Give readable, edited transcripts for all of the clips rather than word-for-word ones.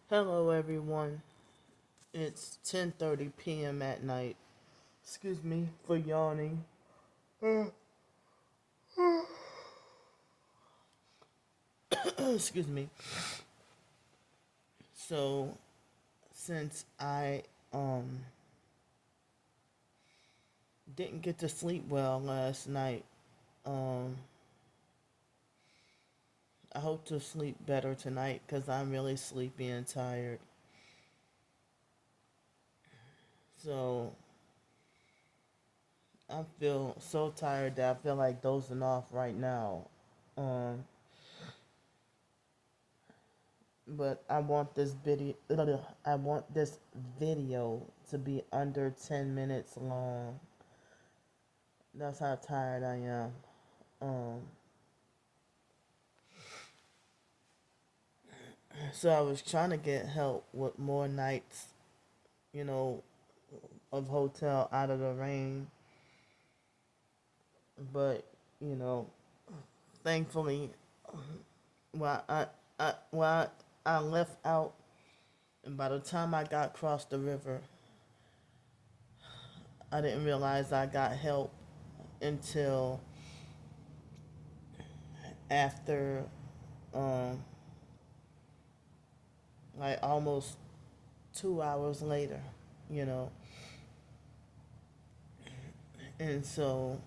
Hello everyone. It's 10:30 p.m. at night. Excuse me for yawning. Excuse me. So, since I didn't get to sleep well last night, um I hope to sleep better tonight cuz I'm really sleepy and tired. So, I feel so tired that I feel like dozing off right now. Um but I want this video to be under 10 minutes long. That's how tired I am. Um, so I was trying to get help with more nights, you know, of hotel out of the rain, but you know, thankfully, well, I left out, and by the time I got across the river, I didn't realize I got help until after, um, like almost 2 hours later, you know, and so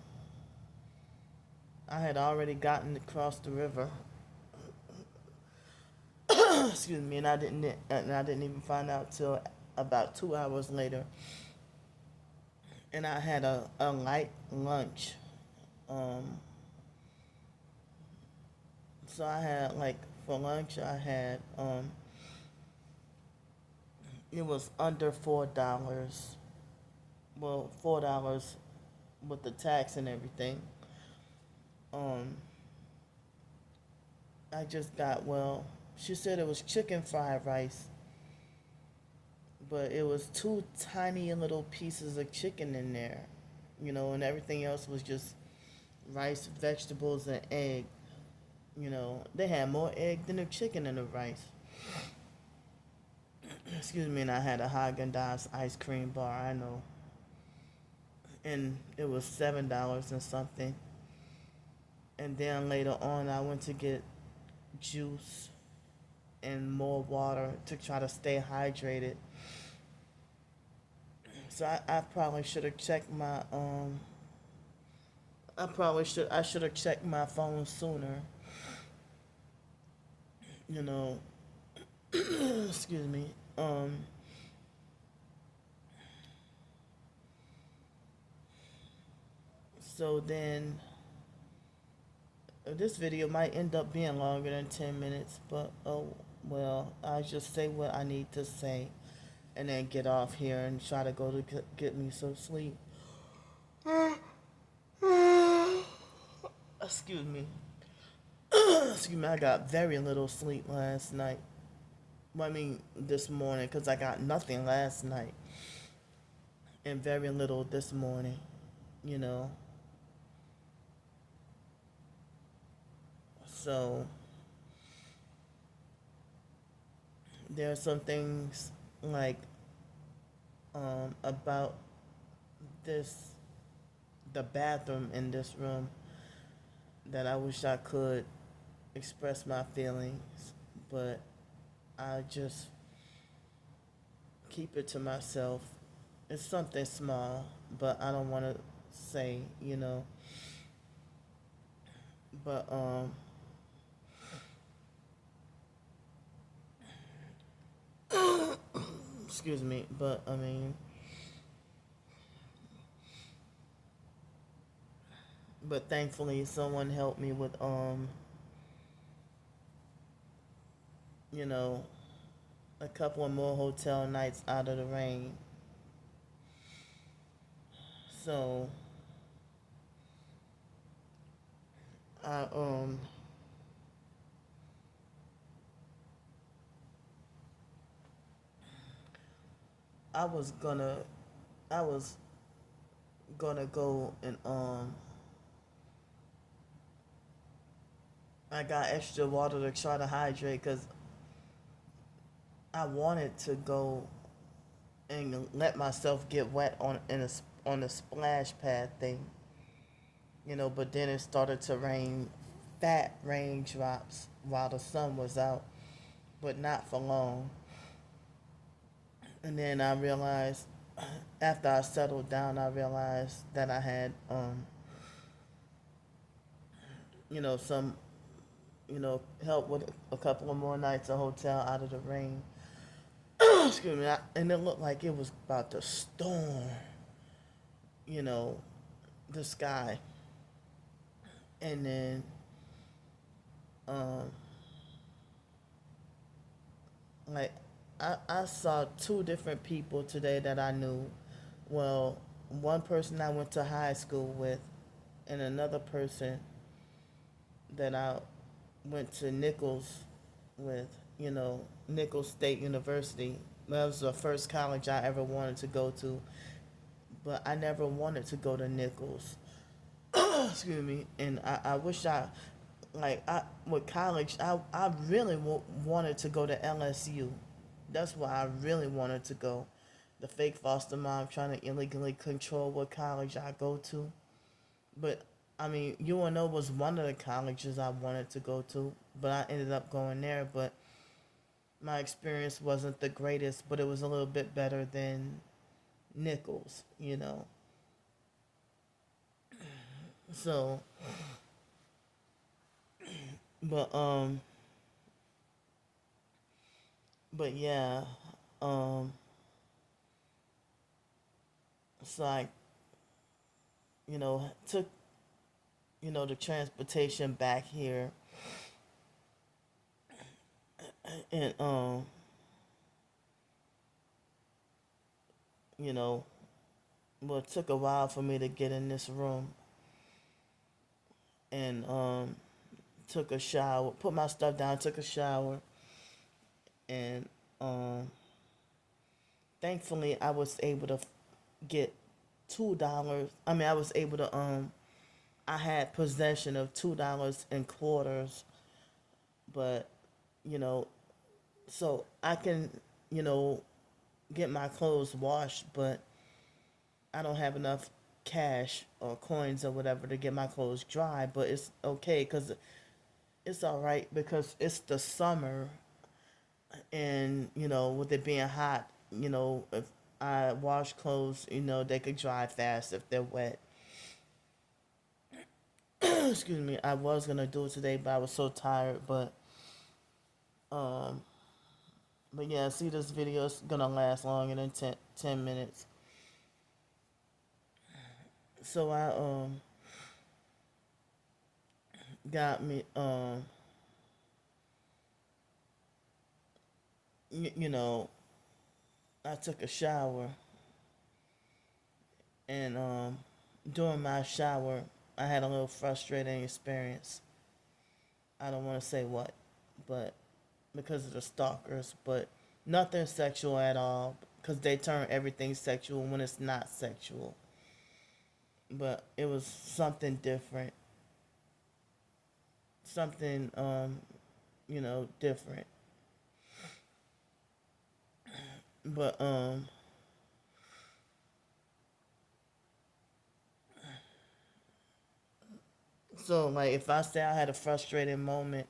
I had already gotten across the river. Excuse me, and I didn't even find out till about 2 hours later. And I had a light lunch. Um, so I had like for lunch I had it was under $4. Well, $4 with the tax and everything. Um, I just got she said it was chicken fried rice, but it was two tiny little pieces of chicken in there, and everything else was just rice, vegetables, and egg. They had more egg than the chicken in the rice. Excuse me, and I had a Haagen-Dazs ice cream bar. I know, and it was $7 and something. And then later on, I went to get juice and more water to try to stay hydrated. So I probably should have checked my I should have checked my phone sooner. You know, excuse me. So then this video might end up being longer than 10 minutes, but oh well, I'll just say what I need to say and then get off here and try to go to get me some sleep. Excuse me. Excuse me, I got very little sleep last night. Well, I mean, this morning, because I got nothing last night and very little this morning, you know. So, there are some things like about this, the bathroom in this room that I wish I could express my feelings, but I just keep it to myself. It's something small, but I don't want to say, but excuse me, but I mean, but thankfully someone helped me with you know, a couple of more hotel nights out of the rain. So I I was gonna I was gonna go and I got extra water to try to hydrate because I wanted to go and let myself get wet on the splash pad thing, but then it started to rain, fat raindrops while the sun was out, but not for long. And then I realized, after I settled down, I realized that I had, some, help with a couple of more nights of hotel out of the rain. Excuse me. And it looked like it was about to storm, you know, the sky. And then, um, like, I saw two different people today that I knew. Well, one person I went to high school with, and another person that I went to Nichols with, Nichols State University. That was the first college I ever wanted to go to, but I never wanted to go to Nichols. Excuse me. And I wish with college, I really wanted to go to LSU. That's why I really wanted to go. The fake foster mom trying to illegally control what college I go to. But I mean, UNO was one of the colleges I wanted to go to, but I ended up going there. But my experience wasn't the greatest, but it was a little bit better than Nichols. So, but but yeah, um, so I, took the transportation back here, and you know, well, it took a while for me to get in this room, and took a shower, put my stuff down, took a shower, and um, thankfully I was able to get $2. I mean, I was able to I had possession of $2 in quarters, but you know, so I can you know get my clothes washed, but I don't have enough cash or coins or whatever to get my clothes dry. But it's okay because it's all right because it's the summer, and with it being hot, if I wash clothes, they could dry fast if they're wet. Excuse me. I was gonna do it today, but I was so tired. Um, but yeah, see, this video is gonna last longer than 10 minutes. So I got me you know I took a shower, and during my shower I had a little frustrating experience. I don't want to say what, but because of the stalkers, but nothing sexual at all because they turn everything sexual when it's not sexual. But it was something different, something different. But so like if I say I had a frustrating moment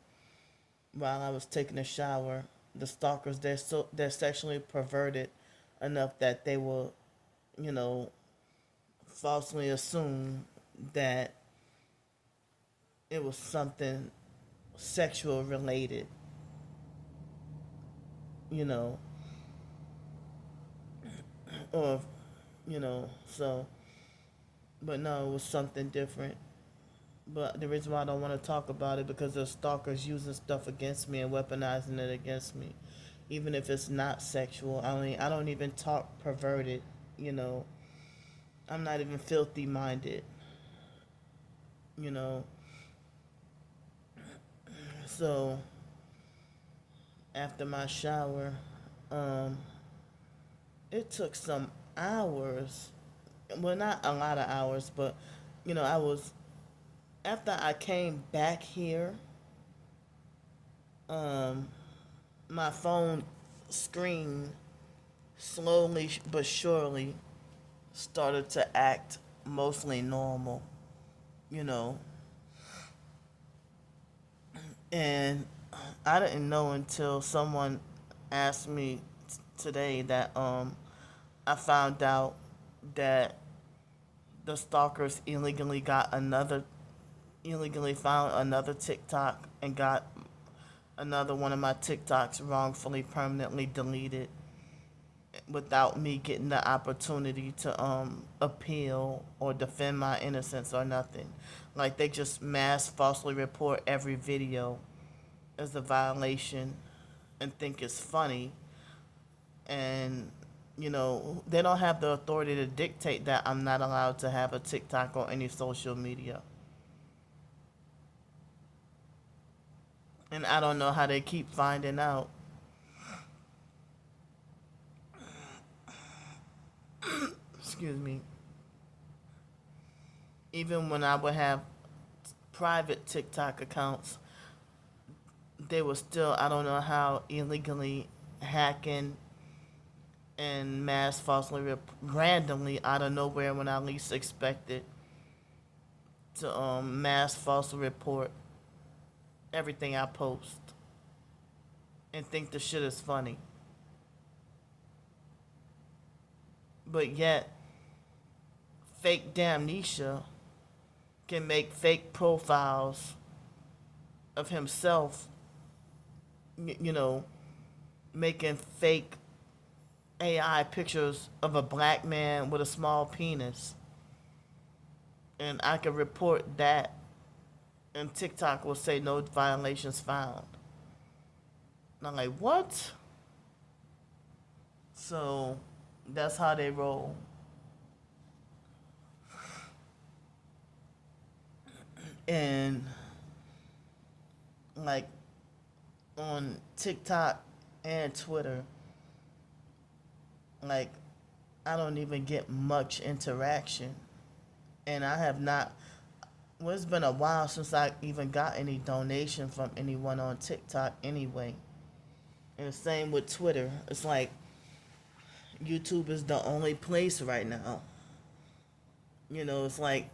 while I was taking a shower, the stalkers, they're sexually perverted enough that they will, you know, falsely assume that it was something sexual related, you know, or so. But no, it was something different. But the reason why I don't want to talk about it because the stalkers using stuff against me and weaponizing it against me, even if it's not sexual. I mean, I don't even talk perverted. You know, I'm not even filthy minded. You know, so after my shower, um, it took some hours. Well, not a lot of hours, but I was after I came back here. Um, my phone screen slowly but surely started to act mostly normal, you know. And I didn't know until someone asked me today that I found out that the stalkers illegally found another TikTok and got another one of my TikToks wrongfully permanently deleted without me getting the opportunity to appeal or defend my innocence or nothing. Like they just mass falsely report every video as a violation and think it's funny, and they don't have the authority to dictate that I'm not allowed to have a TikTok or any social media. And I don't know how they keep finding out. Excuse me. Even when I would have private TikTok accounts, they were still, I don't know how, illegally hacking and mass falsely randomly out of nowhere when I least expected to mass falsely report everything I post and think the shit is funny. But yet, fake Damnesia can make fake profiles of himself, you know, making fake AI pictures of a black man with a small penis. And I can report that, and TikTok will say no violations found. And I'm like, what? So that's how they roll. And like on TikTok and Twitter, like I don't even get much interaction. And I have not, well, it's been a while since I even got any donation from anyone on TikTok anyway. And the same with Twitter. It's like YouTube is the only place right now. It's like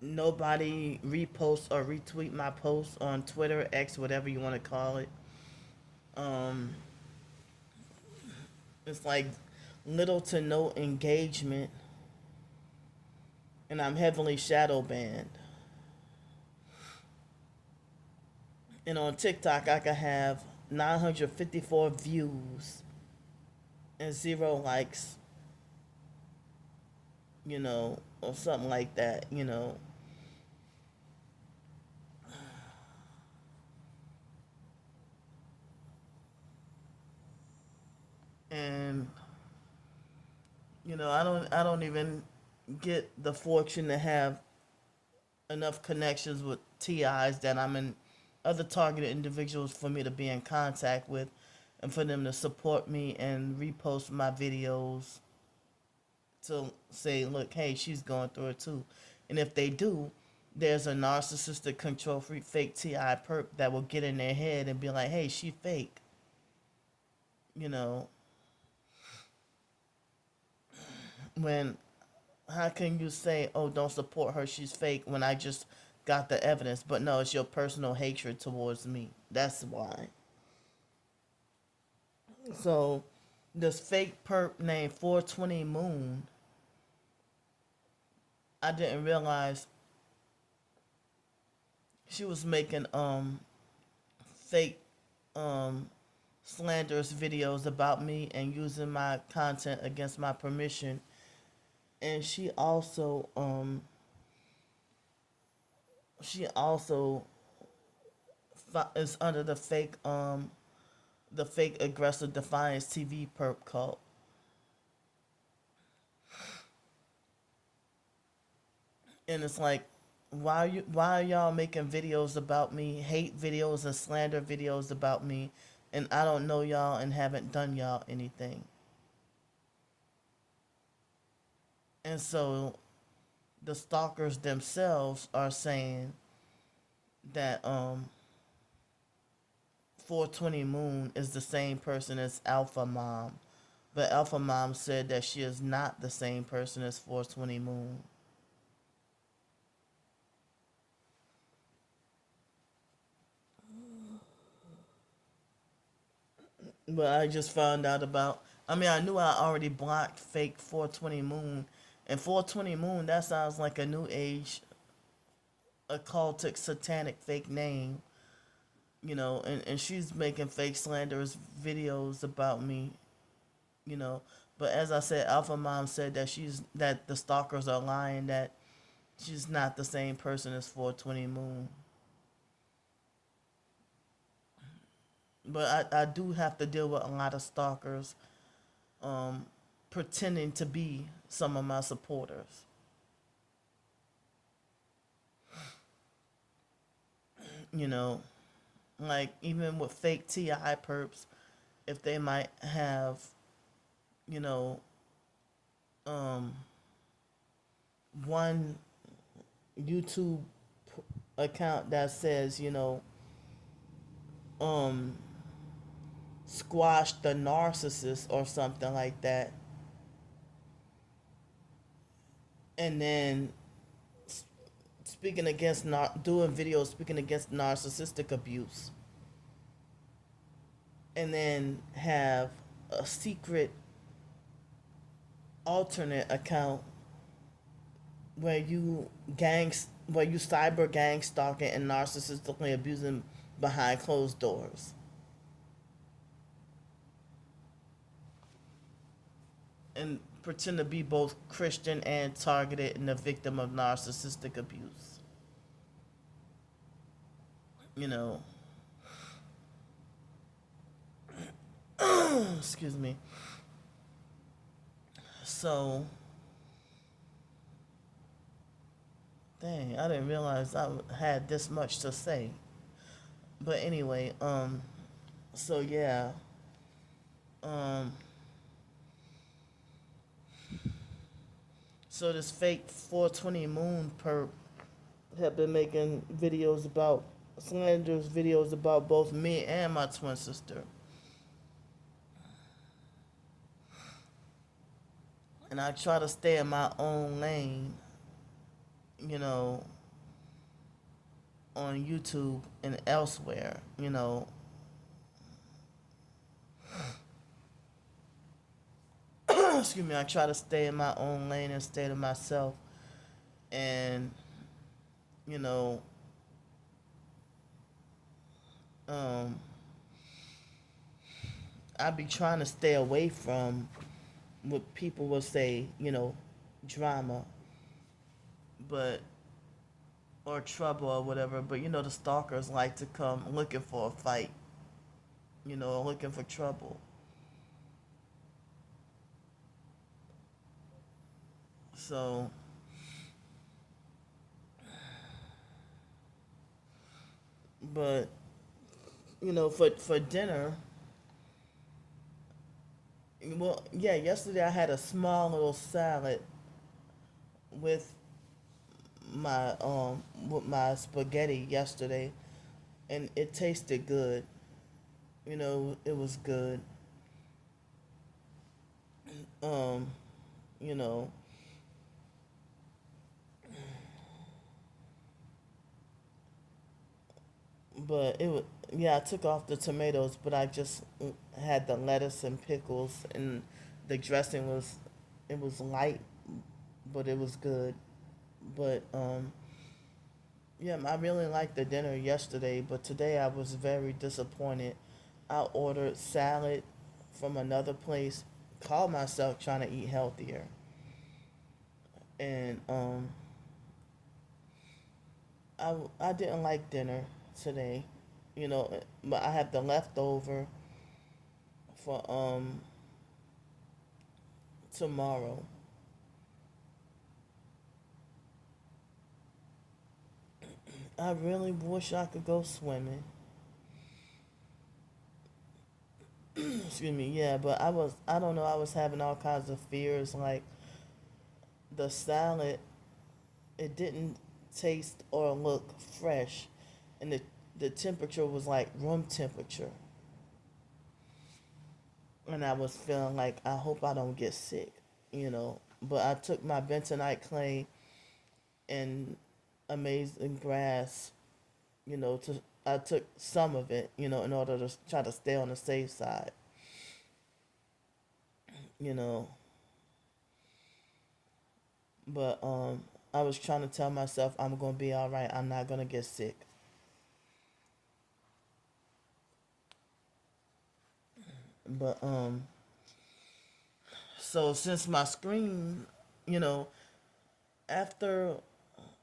nobody reposts or retweet my posts on Twitter, X, whatever you want to call it. Um, it's like little to no engagement, and I'm heavily shadow banned. And on TikTok, I could have 954 views and 0 likes, or something like that. And I don't even get the fortune to have enough connections with TIs that I'm in other targeted individuals for me to be in contact with and for them to support me and repost my videos to say, look, hey, she's going through it too. And if they do, there's a narcissistic control freak fake TI perp that will get in their head and be like, hey, she fake. You know, when how can you say, oh, don't support her, she's fake, when I just got the evidence? But no, it's your personal hatred towards me. That's why. So, this fake perp named 420 Moon, I didn't realize she was making fake um slanderous videos about me and using my content against my permission. And she also is under the fake aggressive defiance TV perp cult. And it's like, why are y'all making videos about me, hate videos and slander videos about me, and I don't know y'all and haven't done y'all anything? And so the stalkers themselves are saying that 420 Moon is the same person as Alpha Mom, but Alpha Mom said that she is not the same person as 420 Moon. But I just found out about. I mean, I knew I already blocked fake 420 Moon, and 420 Moon, that sounds like a new age occultic satanic fake name, and she's making fake slanderous videos about me, you know. But as I said, Alpha Mom said that the stalkers are lying, that she's not the same person as 420 Moon. But I do have to deal with a lot of stalkers um, pretending to be some of my supporters. You know, like even with fake TI perps, if they might have, you know, um, one YouTube account that says, um, squash the narcissist or something like that, and then speaking against doing videos speaking against narcissistic abuse, and then have a secret alternate account where you cyber gang stalking and narcissistically abusing behind closed doors, and pretend to be both Christian and targeted and a victim of narcissistic abuse. You know, excuse me. So, dang, I didn't realize I had this much to say. But anyway, so yeah, um, so this fake 420 Moon perp have been making slanderous videos about both me and my twin sister. And I try to stay in my own lane, you know, on YouTube and elsewhere, Excuse me, I try to stay in my own lane and stay to myself. And, you know, um, I be trying to stay away from what people will say, drama, but or trouble or whatever. But the stalkers like to come looking for a fight, looking for trouble. So, but for dinner, well, yeah, yesterday I had a small little salad with my spaghetti yesterday, and it tasted good. It was good. Um, you know, but it was, yeah, I took off the tomatoes, but I just had the lettuce and pickles, and the dressing was, it was light, but it was good. But yeah, I really liked the dinner yesterday, but today I was very disappointed. I ordered salad from another place, called myself trying to eat healthier, and I didn't like dinner today, but I have the leftover for tomorrow. I really wish I could go swimming. Excuse me, yeah, but I don't know, I was having all kinds of fears, like the salad, it didn't taste or look fresh, and the temperature was like room temperature. and I was feeling like I hope I don't get sick, you know. But I took my bentonite clay and amazing grass, you know, to I took some of it, you know, in order to try to stay on the safe side, you know. But I was trying to tell myself I'm gonna be all right. I'm not gonna get sick. But so since my screen, you know, after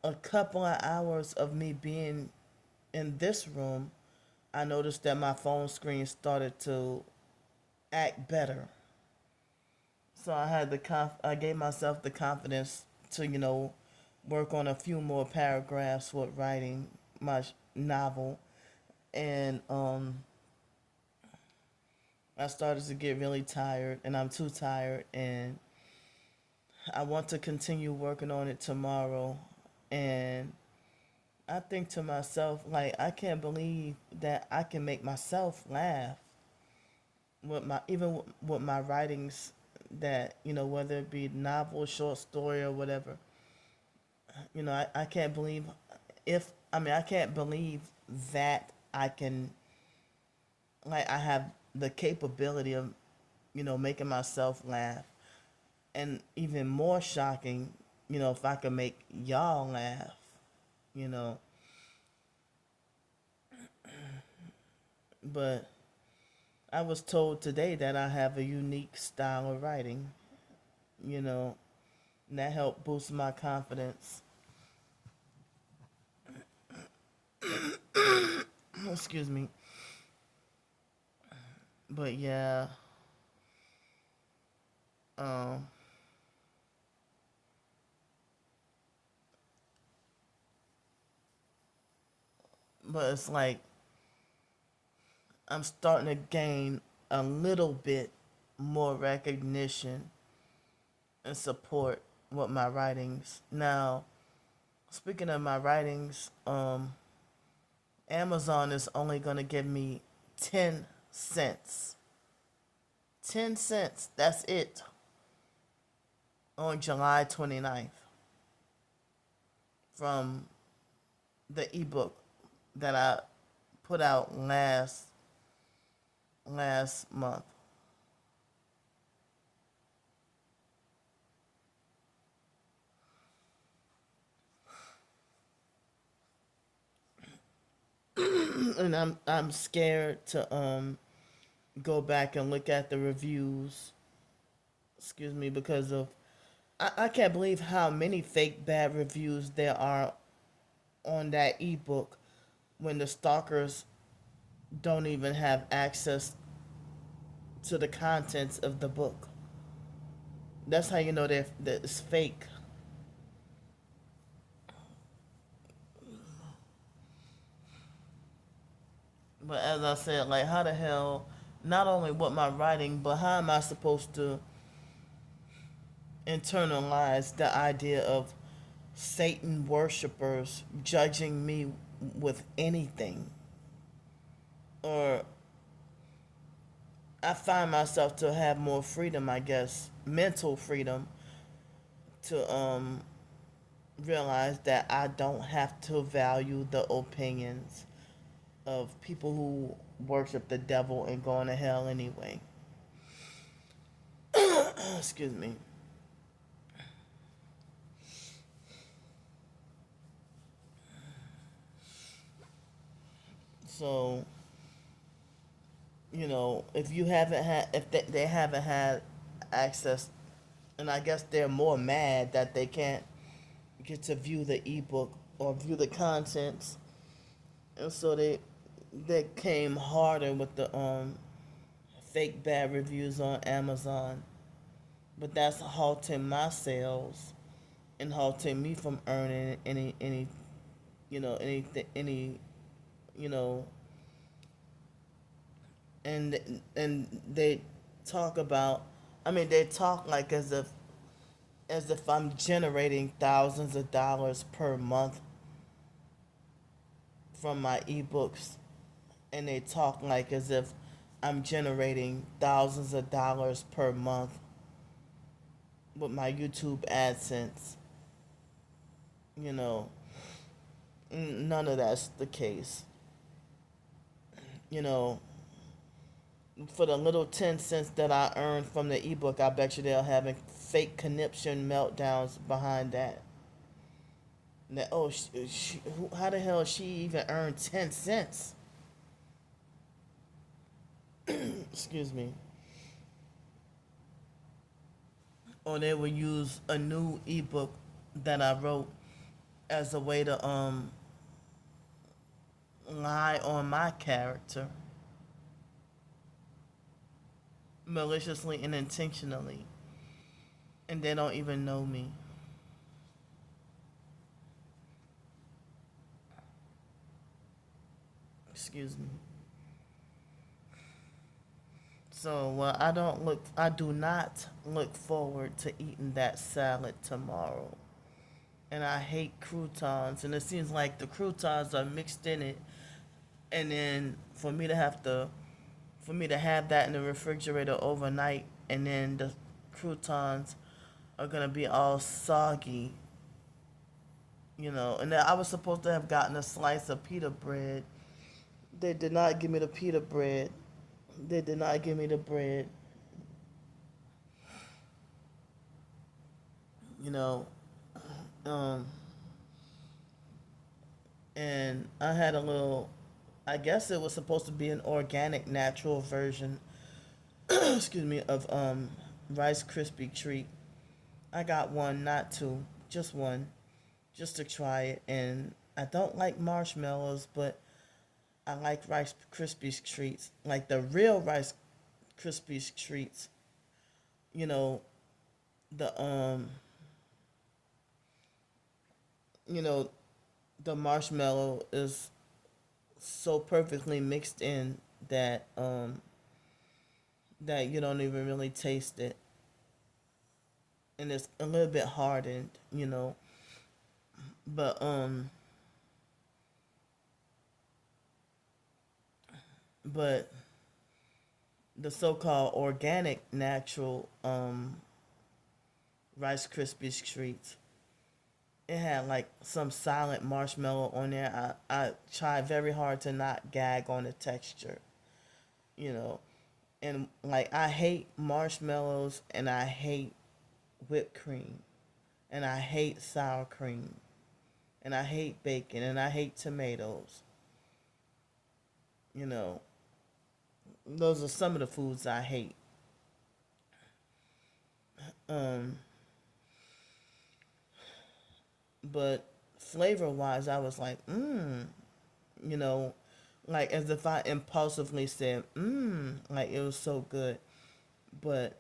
a couple of hours of me being in this room, I noticed that my phone screen started to act better. So I gave myself the confidence to, you know, work on a few more paragraphs with writing my novel. And I started to get really tired, and I'm too tired, and I want to continue working on it tomorrow. And I think to myself, like, I can't believe that I can make myself laugh with my even with my writings, that, you know, whether it be novel, short story, or whatever. You know, I can't believe if I mean I can't believe that I can, like, I have the capability of, you know, making myself laugh. And even more shocking, you know, if I could make y'all laugh, you know. But I was told today that I have a unique style of writing, you know, and that helped boost my confidence. Excuse me. But yeah, um, but it's like I'm starting to gain a little bit more recognition and support with my writings. Now, speaking of my writings, Amazon is only going to give me 10 cents. 10 cents, that's it, on July 29th from the ebook that I put out last month. And I'm scared to go back and look at the reviews, excuse me, because of I can't believe how many fake bad reviews there are on that ebook when the stalkers don't even have access to the contents of the book. That's how you know that it's fake. But as I said, like, how the hell, not only what my writing, but how am I supposed to internalize the idea of Satan worshippers judging me with anything? Or I find myself to have more freedom, I guess, mental freedom, to realize that I don't have to value the opinions of people who worship the devil and going to hell anyway. Excuse me. So, you know, if you haven't had, if they haven't had access, and I guess they're more mad that they can't get to view the ebook or view the contents, and so they came harder with the fake bad reviews on Amazon. But that's halting my sales and halting me from earning any any, you know. And they talk about, I mean, they talk like as if I'm generating thousands of dollars per month from my ebooks, and they talk like as if I'm generating thousands of dollars per month with my YouTube AdSense. You know, none of that's the case. You know, for the little 10 cents that I earned from the ebook, I bet you they're having fake conniption meltdowns behind that. That, oh, how the hell she even earned 10 cents? Excuse me. Or they would use a new ebook that I wrote as a way to lie on my character maliciously and intentionally, and they don't even know me. Excuse me. So, well, I do not look forward to eating that salad tomorrow. And I hate croutons, and it seems like the croutons are mixed in it, and then for me to have that in the refrigerator overnight, and then the croutons are gonna be all soggy, And then I was supposed to have gotten a slice of pita bread. They did not give me the pita bread. They did not give me the bread. You know, um, and I had a little. I guess it was supposed to be an organic, natural version. Excuse me, of Rice Krispie treat. I got one, not two, just one, just to try it. And I don't like marshmallows, but I like Rice Krispies treats, like the real Rice Krispies treats. You know, the you know, the marshmallow is so perfectly mixed in that that you don't even really taste it, and it's a little bit hardened. But but the so-called organic, natural Rice Krispies treats, it had like some silent marshmallow on there. I tried very hard to not gag on the texture, you know. And like I hate marshmallows, and I hate whipped cream, and I hate sour cream, and I hate bacon, and I hate tomatoes. You know, those are some of the foods I hate. Um, but flavor wise, I was like, you know, like as if I impulsively said, like it was so good. But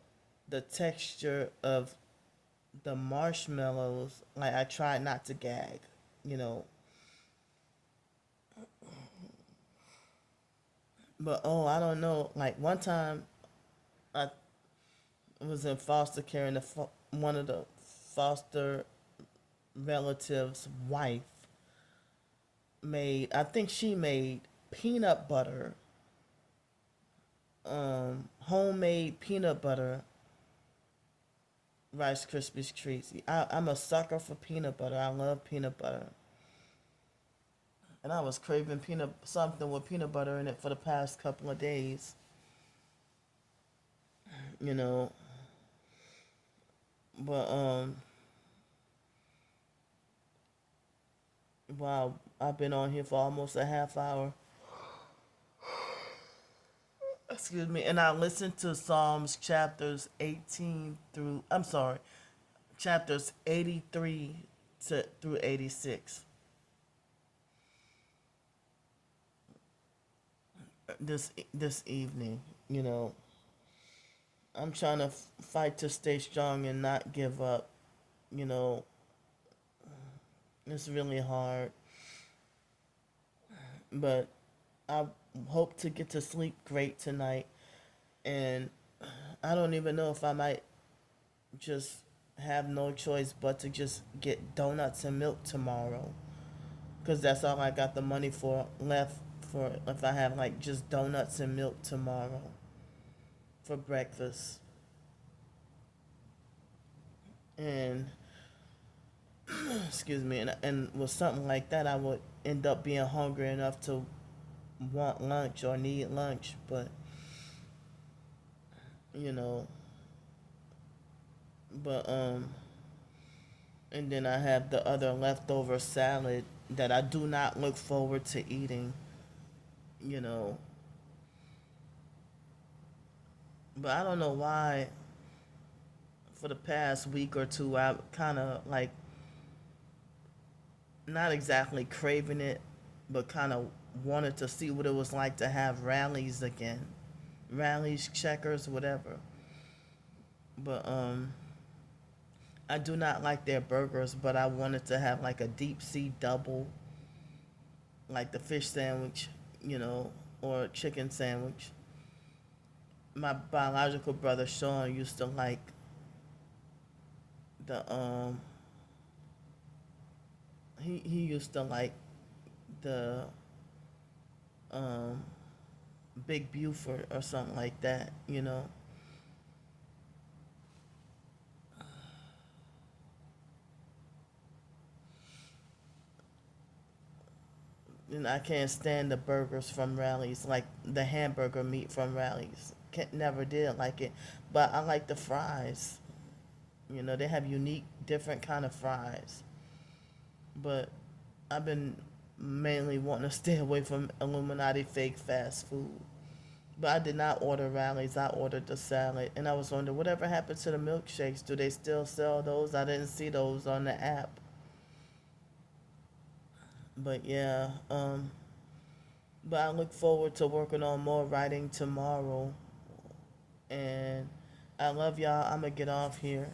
the texture of the marshmallows, like I tried not to gag, you know. But oh, I don't know. Like one time, I was in foster care, and one of the foster relatives' wife made. I think she made peanut butter, homemade peanut butter Rice Krispies treats. I'm a sucker for peanut butter. I love peanut butter, and I was craving peanut something with peanut butter in it for the past couple of days. You know, but wow, I've been on here for almost a half hour. Excuse me, and I listened to Psalms chapters 18 through. I'm sorry, chapters 83 through 86 this evening. You know, I'm trying to fight to stay strong and not give up. You know, it's really hard, but I hope to get to sleep great tonight. And I don't even know if I might just have no choice but to just get donuts and milk tomorrow, because that's all I got the money for left for if I have like just donuts and milk tomorrow for breakfast. And excuse me, and with something like that, I would end up being hungry enough to want lunch or need lunch. But you know, but and then I have the other leftover salad that I do not look forward to eating. You know, but I don't know why. For the past week or two, I kind of like not exactly craving it, but kind of wanted to see what it was like to have rallies again, rallies, checkers, whatever. But I do not like their burgers, but I wanted to have like a deep sea double, like the fish sandwich, you know, or chicken sandwich. My biological brother Sean used to like the he used to like the um Big Buford or something like that, you know. And I can't stand the burgers from Rallies, like the hamburger meat from Rallies. Can't, never did like it, but I like the fries. You know, they have unique, different kind of fries. But I've been mainly wanting to stay away from Illuminati fake fast food. But I did not order Rallies. I ordered the salad, and I was wondering whatever happened to the milkshakes. Do they still sell those? I didn't see those on the app. But yeah, but I look forward to working on more writing tomorrow. And I love y'all. I'm gonna get off here.